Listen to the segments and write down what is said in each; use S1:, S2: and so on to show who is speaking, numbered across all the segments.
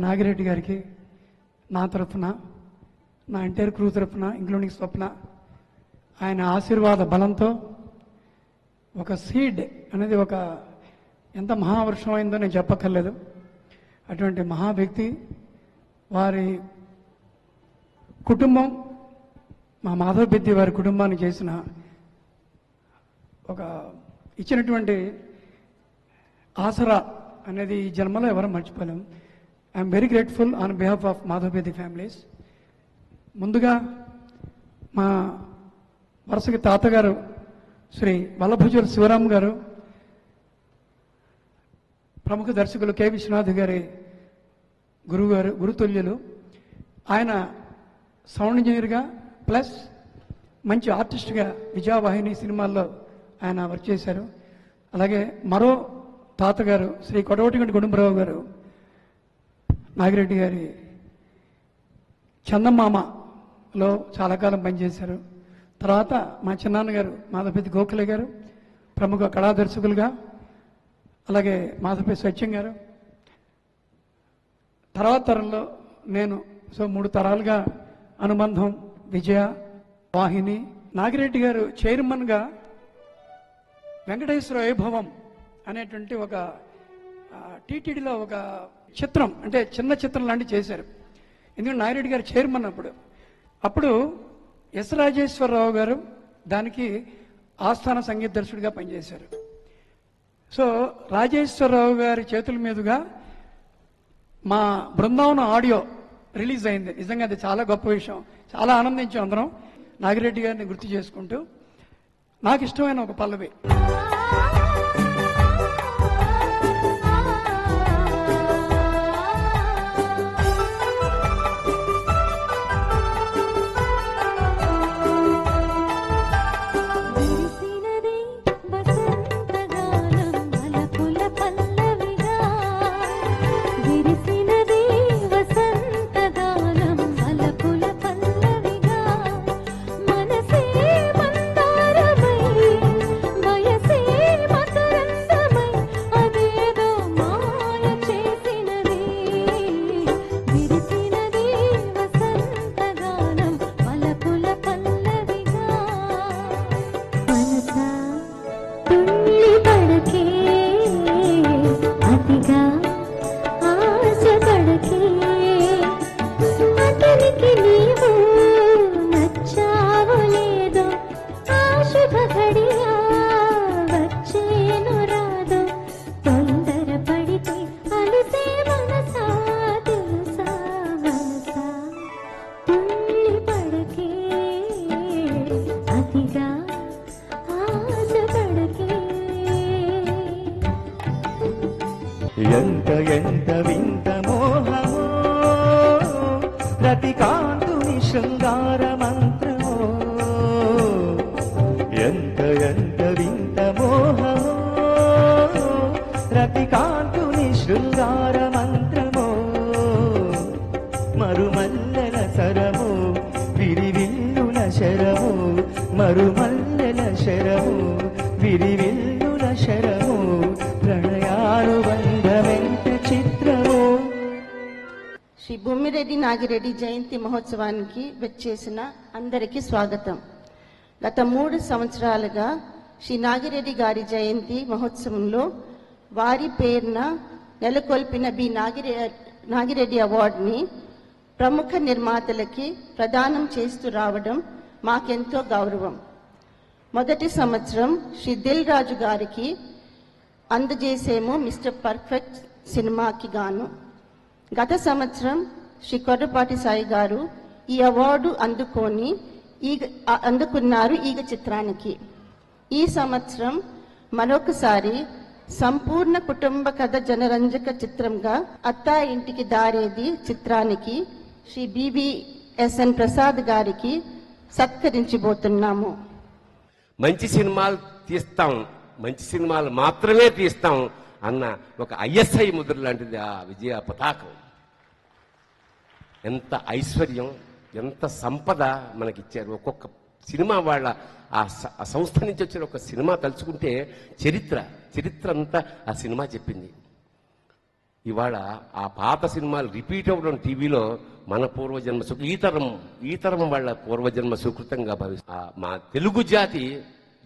S1: నాగిరెడ్డి గారికి నా తరఫున, నా ఎంటైర్ క్రూ తరఫున, ఇంక్లూడింగ్ స్వప్న, ఆయన ఆశీర్వాద బలంతో ఒక సీడ్ అనేది ఒక ఎంత మహావర్షం అయిందో నేను చెప్పక్కర్లేదు. అటువంటి మహా వ్యక్తి, వారి కుటుంబం, మా మాధవ్ పెద్ది వారి కుటుంబానికి చేసిన ఒక ఇచ్చినటువంటి ఆసరా అనేది ఈ జన్మలో ఎవరు మర్చిపోలేము. I'm very grateful on behalf of Madhav Peddi families. ముందుగా మా వరుసకి తాతగారు శ్రీ వల్లభజూరి శివరామ్ గారు, ప్రముఖ దర్శకులు కె విశ్వనాథ్ గారి గురువుగారు, గురుతుల్యులు. ఆయన సౌండ్ ఇంజనీర్గా ప్లస్ మంచి ఆర్టిస్ట్గా విజయవాహిని సినిమాల్లో ఆయన వర్క్ చేశారు. అలాగే మరో తాతగారు శ్రీ కొడవటిగంటి గుండూరావు గారు నాగిరెడ్డి గారి చందమామలో చాలా కాలం పనిచేశారు. తర్వాత మా చిన్నాన్నగారు మాధవపతి గోఖలే గారు ప్రముఖ కళా దర్శకులుగా, అలాగే మాధవపతి సత్యం గారు. తర్వాత తరంలో నేను. సో 3 తరాలుగా అనుబంధం. విజయ, వాహిని. నాగిరెడ్డి గారు చైర్మన్గా వెంకటేశ్వర వైభవం అనేటువంటి ఒక టీటీడీలో ఒక చిత్రం, అంటే చిన్న చిత్రం లాంటివి చేశారు. ఎందుకంటే నాగిరెడ్డి గారు చైర్మన్ అప్పుడు ఎస్ రాజేశ్వరరావు గారు దానికి ఆస్థాన సంగీత దర్శకుడిగా పనిచేశారు. సో రాజేశ్వరరావు గారి చేతుల మీదుగా మా బృందావనం ఆడియో రిలీజ్ అయింది. నిజంగా అది చాలా గొప్ప విషయం. చాలా ఆనందించాం అందరం. నాగిరెడ్డి గారిని గుర్తు చేసుకుంటూ నాకు ఇష్టమైన ఒక పల్లవి.
S2: ఎంత ఎంత వింత మోహమో రతికాంతుని శృంగార మంత్రమో, ఎంత ఎంత వింత మోహమో రతికాంతుని శృంగార మంత్రమో, మరుమల్లెల సరము విరివిల్లుల శరము, మరుమల్లెల శరము విరివిల్లుల శరము, ప్రణయానుబంధమెంత చిత్రమో.
S3: శ్రీ బొమ్మిరెడ్డి నాగిరెడ్డి జయంతి మహోత్సవానికి వచ్చేసిన అందరికీ స్వాగతం. గత 3 సంవత్సరాలుగా శ్రీ నాగిరెడ్డి గారి జయంతి మహోత్సవంలో వారి పేరున నెలకొల్పిన బి నాగిరెడ్డి అవార్డుని ప్రముఖ నిర్మాతలకి ప్రదానం చేస్తూ రావడం మాకెంతో గౌరవం. మొదటి సంవత్సరం శ్రీ దిల్ రాజు గారికి అందజేసేమో మిస్టర్ పర్ఫెక్ట్ సినిమాకి గాను. గత సంవత్సరం శ్రీ కొర్రపాటి సాయి గారు ఈ అవార్డు అందుకున్నారు ఈగ చిత్రానికి. ఈ సంవత్సరం మరొకసారి సంపూర్ణ కుటుంబ కథ జనరంజక చిత్రంగా అత్తా ఇంటికి దారేది చిత్రానికి శ్రీ బివిఎస్ఎన్ ప్రసాద్ గారికి సత్కరించబోతున్నాము.
S4: మంచి సినిమాలు తీస్తాం, మంచి సినిమాలు మాత్రమే తీస్తాం అన్న ఒక ఐఎస్ఐ ముద్ర లాంటిది ఆ విజయ పతాకం. ఎంత ఐశ్వర్యం, ఎంత సంపద మనకిచ్చారు. ఒక్కొక్క సినిమా వాళ్ళ ఆ సంస్థ నుంచి వచ్చిన ఒక సినిమా తలుచుకుంటే చరిత్ర అంతా ఆ సినిమా చెప్పింది. ఇవాళ ఆ పాత సినిమాలు రిపీట్ అవ్వడం టీవీలో మన పూర్వజన్మ ఈ తరం వాళ్ళ పూర్వజన్మ సుకృతంగా మా తెలుగు జాతి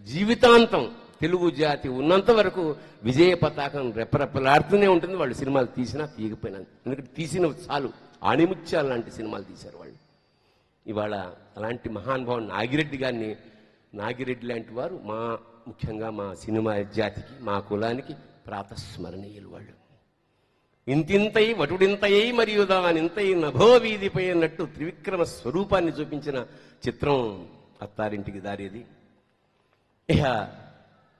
S4: జీవితాంతం, తెలుగు జాతి ఉన్నంత వరకు విజయ పతాకం రెప్పరెప్పలాడుతూనే ఉంటుంది. వాళ్ళు సినిమాలు తీసినా తీయకపోయినా, ఎందుకంటే తీసిన చాలు ఆణిముత్యాలు లాంటి సినిమాలు తీశారు వాళ్ళు. ఇవాళ అలాంటి మహానుభావుడు నాగిరెడ్డి లాంటి వారు ముఖ్యంగా మా సినిమా జాతికి, మా కులానికి ప్రాతస్మరణీయులు. వాళ్ళు ఇంతింతై వటుడింతయై మరియు దానింతై నభో వీధిపై అన్నట్టు త్రివిక్రమ స్వరూపాన్ని చూపించిన చిత్రం అత్తారింటికి దారేది. ఇక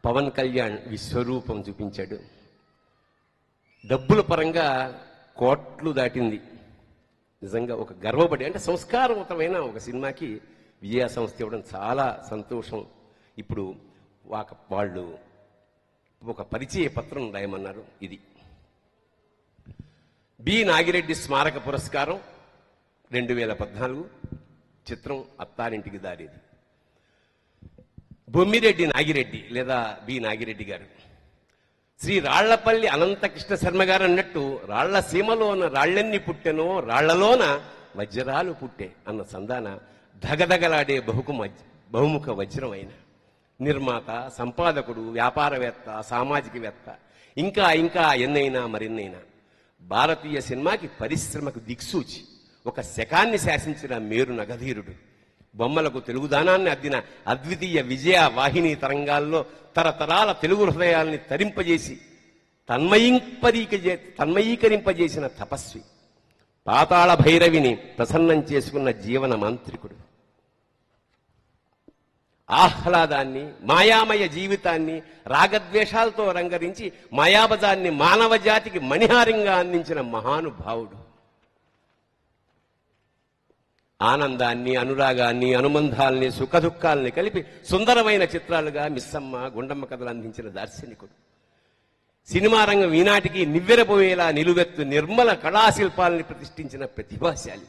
S4: పవన్ కళ్యాణ్ విశ్వరూపం చూపించాడు. డబ్బుల పరంగా కోట్లు దాటింది. నిజంగా ఒక గర్వపడి, అంటే సంస్కారవంతమైన ఒక సినిమాకి విజయ సంస్థ ఇవ్వడం చాలా సంతోషం. ఇప్పుడు వాళ్ళు ఒక పరిచయ పత్రం రాయమన్నారు. ఇది బి నాగిరెడ్డి స్మారక పురస్కారం 2014 చిత్రం అత్తారింటికి దారేది. బొమ్మిరెడ్డి నాగిరెడ్డి లేదా బి నాగిరెడ్డి గారు, శ్రీ రాళ్లపల్లి అనంతకృష్ణ శర్మ గారు అన్నట్టు రాళ్ల సీమలోన రాళ్లెన్ని పుట్టెనో రాళ్లలోన వజ్రాలు పుట్టే అన్న సందాన ధగధగలాడే బహుముఖ వజ్రం అయిన నిర్మాత, సంపాదకుడు, వ్యాపారవేత్త, సామాజికవేత్త, ఇంకా ఎన్నైనా మరెన్నైనా భారతీయ సినిమాకి పరిశ్రమకు దిక్సూచి, ఒక శకాన్ని శాసించిన మేరు నగధీరుడు, బొమ్మలకు తెలుగుదానాన్ని అద్దిన అద్వితీయ విజయ వాహిని తరంగాల్లో తరతరాల తెలుగు హృదయాల్ని తరింపజేసి తన్మయీకరింపజేసిన తపస్వి, పాతాళ భైరవిని ప్రసన్నం చేసుకున్న జీవన మాంత్రికుడు, ఆహ్లాదాన్ని, మాయామయ జీవితాన్ని రాగద్వేషాలతో రంగరించి మాయాబజాన్ని మానవ జాతికి మణిహారంగా అందించిన మహానుభావుడు, ఆనందాన్ని, అనురాగాన్ని, అనుబంధాల్ని, సుఖదుఖాల్ని కలిపి సుందరమైన చిత్రాలుగా మిస్సమ్మ, గుండమ్మ కథలు అందించిన దార్శనికుడు, సినిమా రంగం ఈనాటికి నివ్వెరపోయేలా నిలువెత్తు నిర్మల కళాశిల్పాలని ప్రతిష్ఠించిన ప్రతిభాశాలి,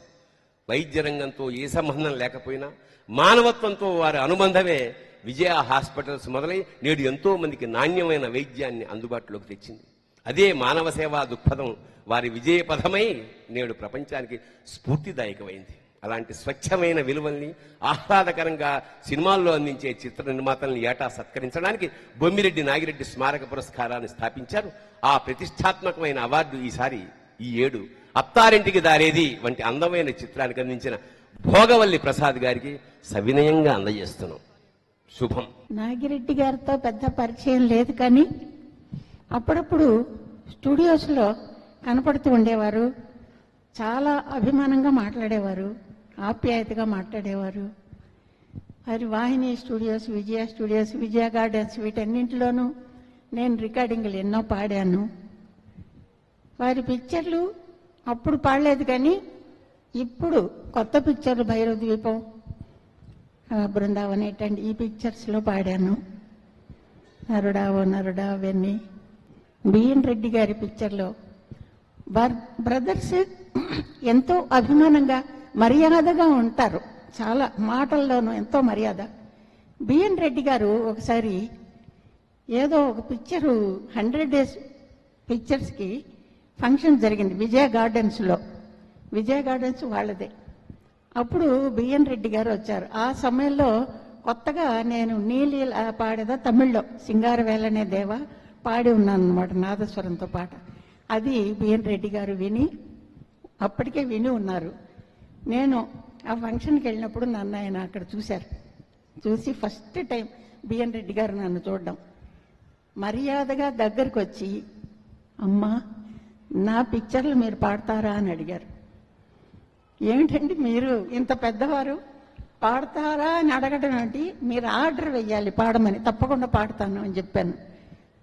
S4: వైద్య రంగంతో ఏ సంబంధం లేకపోయినా మానవత్వంతో వారి అనుబంధమే విజయ హాస్పిటల్స్ మొదలై నేడు ఎంతో మందికి నాణ్యమైన వైద్యాన్ని అందుబాటులోకి తెచ్చింది. అదే మానవ సేవా దృక్పథం వారి విజయ పథమై నేడు ప్రపంచానికి స్ఫూర్తిదాయకమైంది. అలాంటి స్వచ్ఛమైన విలువల్ని ఆహ్లాదకరంగా సినిమాల్లో అందించే చిత్ర నిర్మాతల్ని ఏటా సత్కరించడానికి బొమ్మిరెడ్డి నాగిరెడ్డి స్మారక పురస్కారాన్ని స్థాపించారు. ఆ ప్రతిష్టాత్మకమైన అవార్డు ఈ ఏడు అత్తారింటికి దారేది వంటి అందమైన చిత్రానికి అందించిన భోగవల్లి ప్రసాద్ గారికి సవినయంగా అందజేస్తున్నాం. శుభం.
S5: నాగిరెడ్డి గారితో పెద్ద పరిచయం లేదు, కానీ అప్పుడప్పుడు స్టూడియోస్లో కనపడుతూ ఉండేవారు. చాలా అభిమానంగా మాట్లాడేవారు, ఆప్యాయతగా మాట్లాడేవారు. వారి వాహిని స్టూడియోస్, విజయ స్టూడియోస్, విజయ గార్డెన్స్, వీటన్నింటిలోనూ నేను రికార్డింగ్లు ఎన్నో పాడాను. వారి పిక్చర్లు అప్పుడు పాడలేదు, కానీ ఇప్పుడు కొత్త పిక్చర్లు భైరవ ద్వీపం, బృందావన్ ఇట్లాంటి ఈ పిక్చర్స్లో పాడాను. నరుడా ఓ నరుడా అవన్నీ. బిఎన్ రెడ్డి గారి పిక్చర్లో బ్రదర్స్ ఎంతో అభిమానంగా మర్యాదగా ఉంటారు, చాలా మాటల్లోనూ ఎంతో మర్యాద. బిఎన్ రెడ్డి గారు ఒకసారి ఏదో ఒక పిక్చరు 100 days పిక్చర్స్కి ఫంక్షన్ జరిగింది విజయ గార్డెన్స్లో. విజయ గార్డెన్స్ వాళ్ళదే. అప్పుడు బిఎన్ రెడ్డి గారు వచ్చారు. ఆ సమయంలో కొత్తగా నేను నీలి పాడేదా తమిళ్లో సింగారవేలనే దేవ పాడి ఉన్నాను అనమాట, నాదస్వరంతో పాట. అది బిఎన్ రెడ్డి గారు అప్పటికే విని ఉన్నారు. నేను ఆ ఫంక్షన్కి వెళ్ళినప్పుడు నన్ను ఆయన అక్కడ చూశారు. చూసి ఫస్ట్ టైం బిఎన్ రెడ్డి గారు నన్ను చూడడం, మర్యాదగా దగ్గరకు వచ్చి, అమ్మా నా పిక్చర్లు మీరు పాడతారా అని అడిగారు. ఏమిటండి మీరు ఇంత పెద్దవారు పాడతారా అని అడగడం ఏంటి, మీరు ఆర్డర్ వెయ్యాలి పాడమని. తప్పకుండా పాడతాను అని చెప్పాను.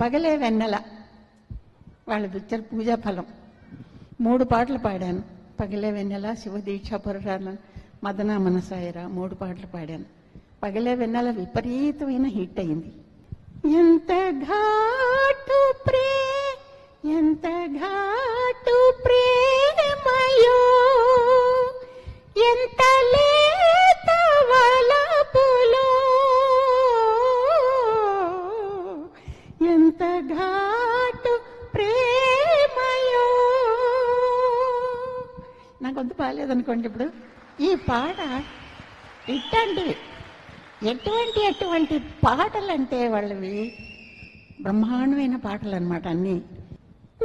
S5: పగలే వెన్నెల వాళ్ళ పిక్చర్ పూజాఫలం 3 పాటలు పాడాను. పగలే వెన్నెల, శివదీక్ష పురాణ, మదన మనసాయరా 3 పాటలు పాడాను. పగలే వెన్నెల విపరీతమైన హిట్ అయింది. ఎంత ఘాటు ప్రేమయో, ఎంత లేత వలపులో, ఎంత ఘాటు ప్రేమయో, గుర్తుపెట్టుకోండి. ఇప్పుడు ఈ పాట ఇట్లాంటివి ఎటువంటి పాటలు అంటే వాళ్ళవి బ్రహ్మాండమైన పాటలు అన్నమాట అన్నీ.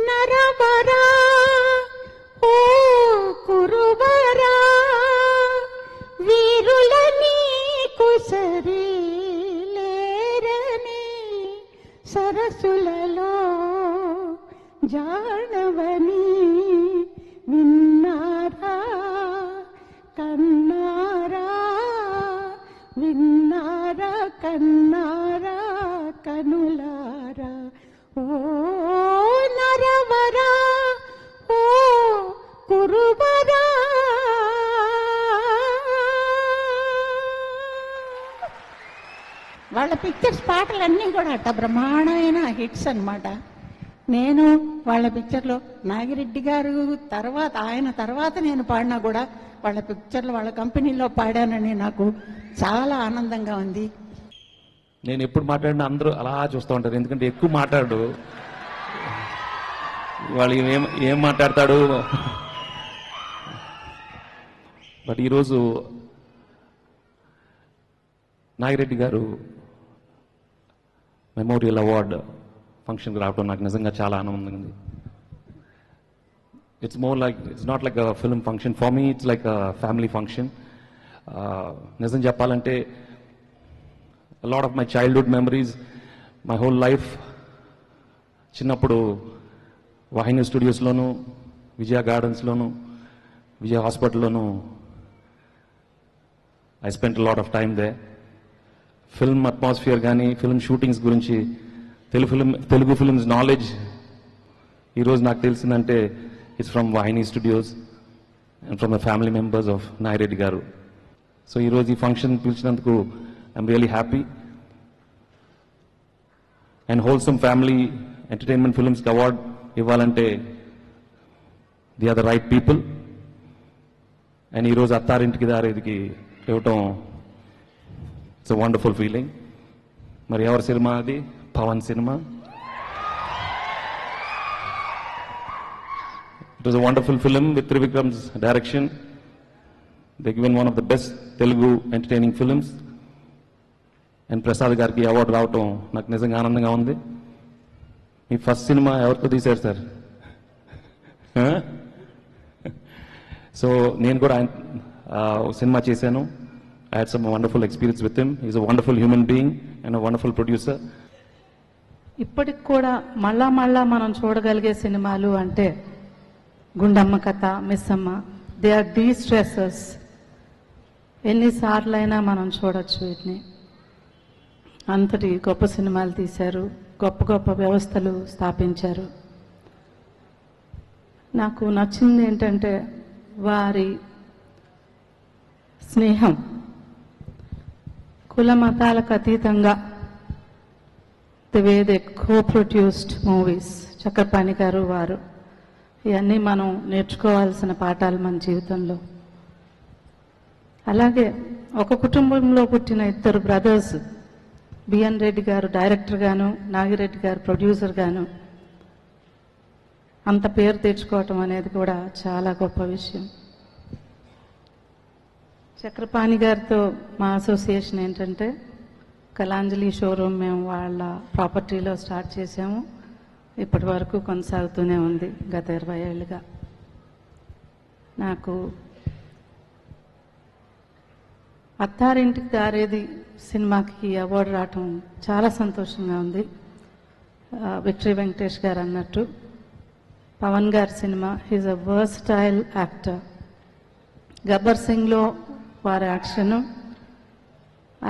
S5: నరవరా ఓ కురువరా వీరుల నీకు సరి లేరని సరసులలో జానవని విన్నారా కన్నారా విన్నారా కన్నారా కనులారా ఓ నరవరా ఓ కురువరా. వాళ్ళ పిక్చర్స్ పాటలన్నీ కూడా అట్ట బ్రహ్మాండమైన హిట్స్ అన్నమాట. నేను వాళ్ళ పిక్చర్లో నాగిరెడ్డి గారు తర్వాత ఆయన తర్వాత నేను పాడినా కూడా వాళ్ళ పిక్చర్లో వాళ్ళ కంపెనీలో పాడానని నాకు చాలా ఆనందంగా ఉంది.
S6: నేను ఎప్పుడు మాట్లాడినా అందరూ అలా చూస్తూ ఉంటారు, ఎందుకంటే ఎక్కువ మాట్లాడు వాళ్ళు ఏం మాట్లాడతాడు. బట్ ఈరోజు నాగిరెడ్డి గారు మెమోరియల్ అవార్డ్ ఫంక్షన్కి రావడం నాకు నిజంగా చాలా ఆనందంగా ఉంది. It's not like a film function for me, it's like a family function. నిజం చెప్పాలంటే a lot of my childhood memories, my whole life, చిన్నప్పుడు వాహిని స్టూడియోస్లోను, విజయ గార్డెన్స్లోను, విజయ హాస్పిటల్లోను I spent lot of time there. Film atmosphere కానీ ఫిల్మ్ షూటింగ్స్ గురించి Telugu films knowledge ఈరోజు నాకు తెలిసిందంటే it's from Vahini studios and from the family members of Nagireddy గారు. సో ఈరోజు ఈ ఫంక్షన్ పిలిచినందుకు I'm really happy. And wholesome family entertainment ఫిల్మ్స్కి అవార్డ్ ఇవ్వాలంటే they are the right people. And ఈరోజు అత్తారింటికి దారేదికి ఇవ్వటం ఇట్స్ అ వండర్ఫుల్ ఫీలింగ్. మరి ఎవరి సినిమా అది? Pawan cinema. It was a wonderful film with Trivikram's direction. They given one of the best Telugu entertaining films. And Prasad గారికి award రావటం నాకు నిజంగా ఆనందంగా ఉంది. మీ ఫస్ట్ సినిమా ఎవరితో తీశారు సార్? సో నేను కూడా సినిమా చేశాను. I had some wonderful experience with him. He's a wonderful human being and a wonderful producer.
S7: ఇప్పటికి కూడా మళ్ళా మనం చూడగలిగే సినిమాలు అంటే గుండమ్మ కథ, మిస్సమ్మ, దే ఆర్ డీస్ట్రెసర్స్. ఎన్నిసార్లైనా మనం చూడొచ్చు వీటిని. అంతటి గొప్ప సినిమాలు తీశారు, గొప్ప గొప్ప వ్యవస్థలు స్థాపించారు. నాకు నచ్చింది ఏంటంటే వారి స్నేహం, కుల మతాలకు అతీతంగా the way they coproduced movies. Chakrapani గారు వారు, ఇవన్నీ మనం నేర్చుకోవాల్సిన పాఠాలు మన జీవితంలో. అలాగే ఒక కుటుంబంలో పుట్టిన ఇద్దరు బ్రదర్స్, బిఎన్ రెడ్డి గారు డైరెక్టర్ గాను, నాగిరెడ్డి గారు ప్రొడ్యూసర్ గాను అంత పేరు తెచ్చుకోవటం అనేది కూడా చాలా గొప్ప విషయం. చక్రపాణి గారితో మా అసోసియేషన్ ఏంటంటే కళాంజలి షోరూమ్ మేము వాళ్ళ ప్రాపర్టీలో స్టార్ట్ చేసాము. ఇప్పటి వరకు కొనసాగుతూనే ఉంది గత 20 ఏళ్ళుగా. నాకు అత్తారింటికి దారేది సినిమాకి అవార్డు రావటం చాలా సంతోషంగా ఉంది. విక్టరీ వెంకటేష్ గారు అన్నట్టు పవన్ గారి సినిమా, he's a versatile actor. Gabbar సింగ్లో వారి యాక్షన్,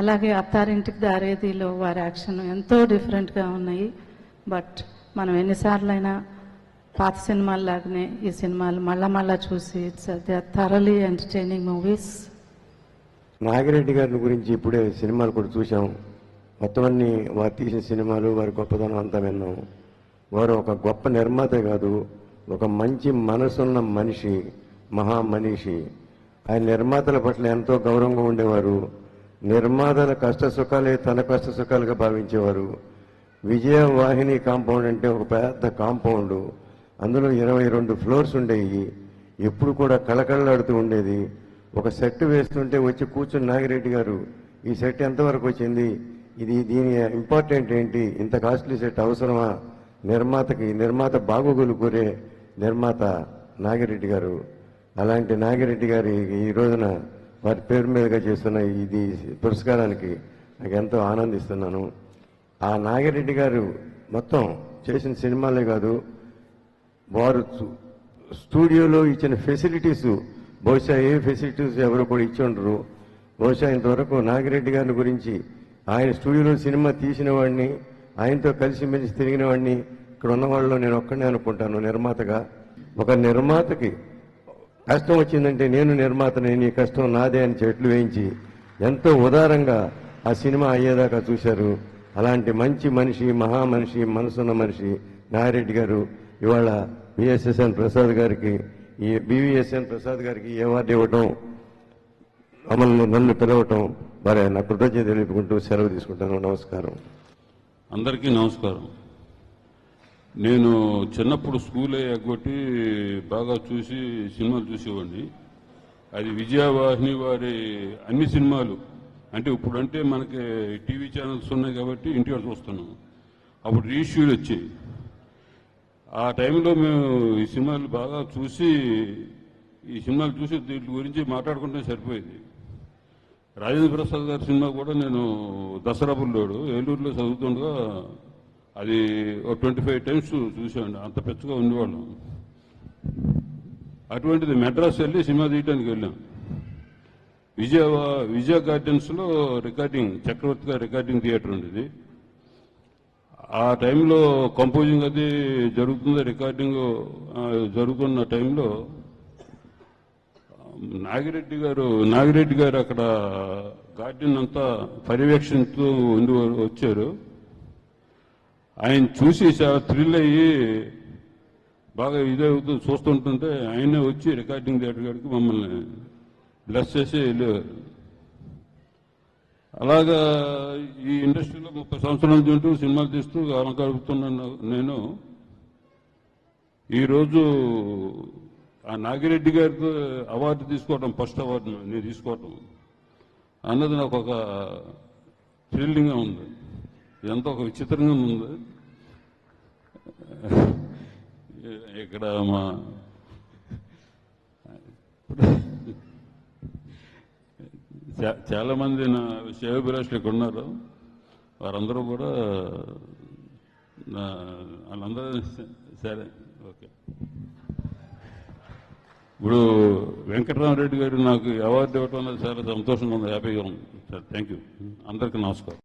S7: అలాగే అత్తారింటికి దారేదిలో వారి యాక్షన్ ఎంతో డిఫరెంట్గా ఉన్నాయి. బట్ మనం ఎన్నిసార్లైనా పాత సినిమాల్లాగానే ఈ సినిమాలు మళ్ళా చూసి it's they are thoroughly entertaining movies.
S8: Nagireddy గారిని గురించి ఇప్పుడే సినిమాలు కూడా చూసాం. మొత్తం అన్ని వారు తీసిన సినిమాలు, వారి గొప్పతనం అంతా విన్నాం. వారు ఒక గొప్ప నిర్మాతే కాదు, ఒక మంచి మనసున్న మనిషి, మహామనిషి. ఆయన నిర్మాతల పట్ల ఎంతో గౌరవంగా ఉండేవారు. నిర్మాతల కష్ట సుఖాలే తన కష్ట సుఖాలుగా భావించేవారు. విజయ వాహిని కాంపౌండ్ అంటే ఒక పెద్ద కాంపౌండ్, అందులో 22 ఫ్లోర్స్ ఉండేవి. ఎప్పుడు కూడా కళకళలాడుతూ ఉండేది. ఒక సెట్ వేస్తుంటే వచ్చి కూర్చుని నాగిరెడ్డి గారు ఈ సెట్ ఎంతవరకు వచ్చింది, దీని ఇంపార్టెంట్ ఏంటి, ఇంత కాస్ట్లీ సెట్ అవసరమా, నిర్మాత బాగోగులు కోరే నిర్మాత నాగిరెడ్డి గారు. అలాంటి నాగిరెడ్డి గారి ఈ రోజున వారి పేరు మీదుగా చేస్తున్న ఇది పురస్కారానికి నాకు ఎంతో ఆనందిస్తున్నాను. ఆ నాగిరెడ్డి గారు మొత్తం చేసిన సినిమాలే కాదు, వారు స్టూడియోలో ఇచ్చిన ఫెసిలిటీస్ బహుశా ఏ ఫెసిలిటీస్ ఎవరు కూడా ఇచ్చి ఉండరు. బహుశా ఇంతవరకు నాగిరెడ్డి గారి గురించి ఆయన స్టూడియోలో సినిమా తీసిన వాడిని, ఆయనతో కలిసిమెలిసి తిరిగిన వాడిని ఇక్కడ ఉన్న వాళ్ళలో నేను ఒక్కడే అనుకుంటాను నిర్మాతగా. ఒక నిర్మాతకి కష్టం వచ్చిందంటే నేను నిర్మాతని, నీ కష్టం నాదే అని చెట్లు వేయించి ఎంతో ఉదారంగా ఆ సినిమా అయ్యేదాకా చూశారు. అలాంటి మంచి మనిషి, మహామనిషి, మనసున్న మనిషి నాగిరెడ్డి గారు ఇవాళ బివిఎస్ఎన్ ప్రసాద్ గారికి అవార్డు ఇవ్వటం, నన్ను పిలవటం మరి నా కృతజ్ఞత తెలుపుకుంటూ సెలవు తీసుకుంటాను. నమస్కారం.
S9: అందరికీ నమస్కారం. నేను చిన్నప్పుడు స్కూల్ ఎగ్గొట్టి బాగా చూసి సినిమాలు చూసేవాడిని. అది విజయవాహిని వారి అన్ని సినిమాలు, అంటే ఇప్పుడంటే మనకి టీవీ ఛానల్స్ ఉన్నాయి కాబట్టి ఇంటికి చూస్తున్నాం. అప్పుడు రీష్యూలు వచ్చాయి. ఆ టైంలో మేము ఈ సినిమాలు బాగా చూసి దీంట్ గురించి మాట్లాడుకుంటే సరిపోయేది. రాజేంద్ర ప్రసాద్ గారి సినిమా కూడా నేను దసరా బుల్లోడు ఏలూరులో చదువుతుండగా అది 25 టైమ్స్ చూసామండి. అంత పెద్దగా ఉండేవాళ్ళం. అటువంటిది మెడ్రాస్ వెళ్ళి సినిమా తీయడానికి వెళ్ళాం. విజయ గార్డెన్స్లో రికార్డింగ్, చక్రవర్తి గారి రికార్డింగ్ థియేటర్ ఉండేది. ఆ టైంలో కంపోజింగ్ అది జరుగుతుంది, రికార్డింగ్ జరుగుతున్న టైంలో నాగిరెడ్డి గారు అక్కడ గార్డెన్ అంతా పర్యవేక్షణతో వచ్చారు. ఆయన చూసి చాలా థ్రిల్ అయ్యి బాగా ఇదవుతూ చూస్తుంటుంటే ఆయనే వచ్చి రికార్డింగ్ థియేటర్ గారికి మమ్మల్ని బ్లెస్ చేసి వెళ్ళేవారు. అలాగా ఈ ఇండస్ట్రీలో 30 సంవత్సరాల తింటూ సినిమాలు తీస్తూ గడుపుతున్నాను. నేను ఈరోజు ఆ నాగిరెడ్డి గారితో అవార్డు తీసుకోవడం, ఫస్ట్ అవార్డు నేను తీసుకోవటం అన్నది నాకు ఒక థ్రిల్లింగ్గా ఉంది. ఇదంతా ఒక విచిత్రంగా ఉంది. ఇక్కడ మా చాలా మంది నా శ్రేయోభిలాషులు ఇక్కడ ఉన్నారు. వారందరూ కూడా వాళ్ళందరూ సరే ఓకే. ఇప్పుడు వెంకటరామరెడ్డి గారు నాకు అవార్డు ఇవ్వటం అనేది చాలా సంతోషంగా ఉంది, హ్యాపీగా ఉంది సార్. Thank you. అందరికీ నమస్కారం.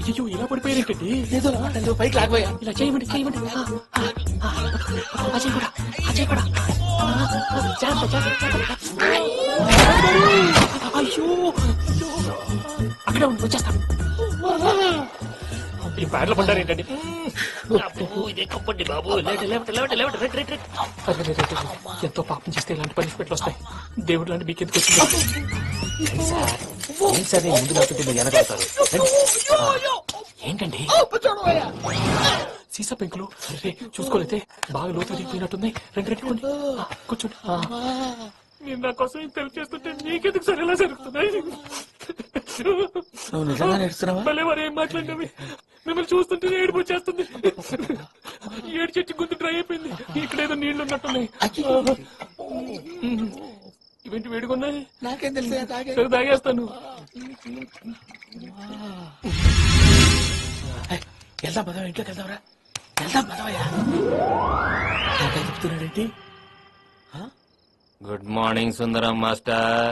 S10: అయ్యో ఇలా పడిపోయారేంటండి? ఏదో పైకి లాగబోయా. ఇలా చేయమండి. అయ్యో అక్కడే ఉంది, వచ్చేస్తాను. ఈ బ్యాడ్లో పడ్డారేంటండి? ఎంతో పాపం చేస్తే ఇలాంటి పనిష్మెంట్లు వస్తాయి. దేవుడు లాంటి మీకు ఎందుకు వచ్చింది సార్? ముందు లేకపోతే మీరు వెనకాడతారు. ఏంటండి సీసా పెంకులు? చూసుకోలేతే బాగా లోతు దిగిపోయినట్టుంది. రెండు కూర్చోండి. నేను నా కోసం ఇంత హెల్ప్ చేస్తుంటే నీకెందుకు సార్ ఎలా జరుగుతున్నాయి? భలే వారు ఏం మాట్లాడినవి. మిమ్మల్ని చూస్తుంటే ఏడుపు వచ్చేస్తుంది. ఏడు చెట్టు గొంతు డ్రై అయిపోయింది. ఇక్కడ ఏదో నీళ్లు ఉన్నట్టున్నాయి. ఇవేంటి వేడుకున్నాయి? నాకేం తెలుసు, తాగేస్తాను. వెళ్దాం పదవా, ఇంట్లోకి వెళ్దాంరా. వెళ్దాం పదవయ్యా. చెప్తున్నాడేంటి?
S11: గుడ్ మార్నింగ్ సుందరం మాస్టర్.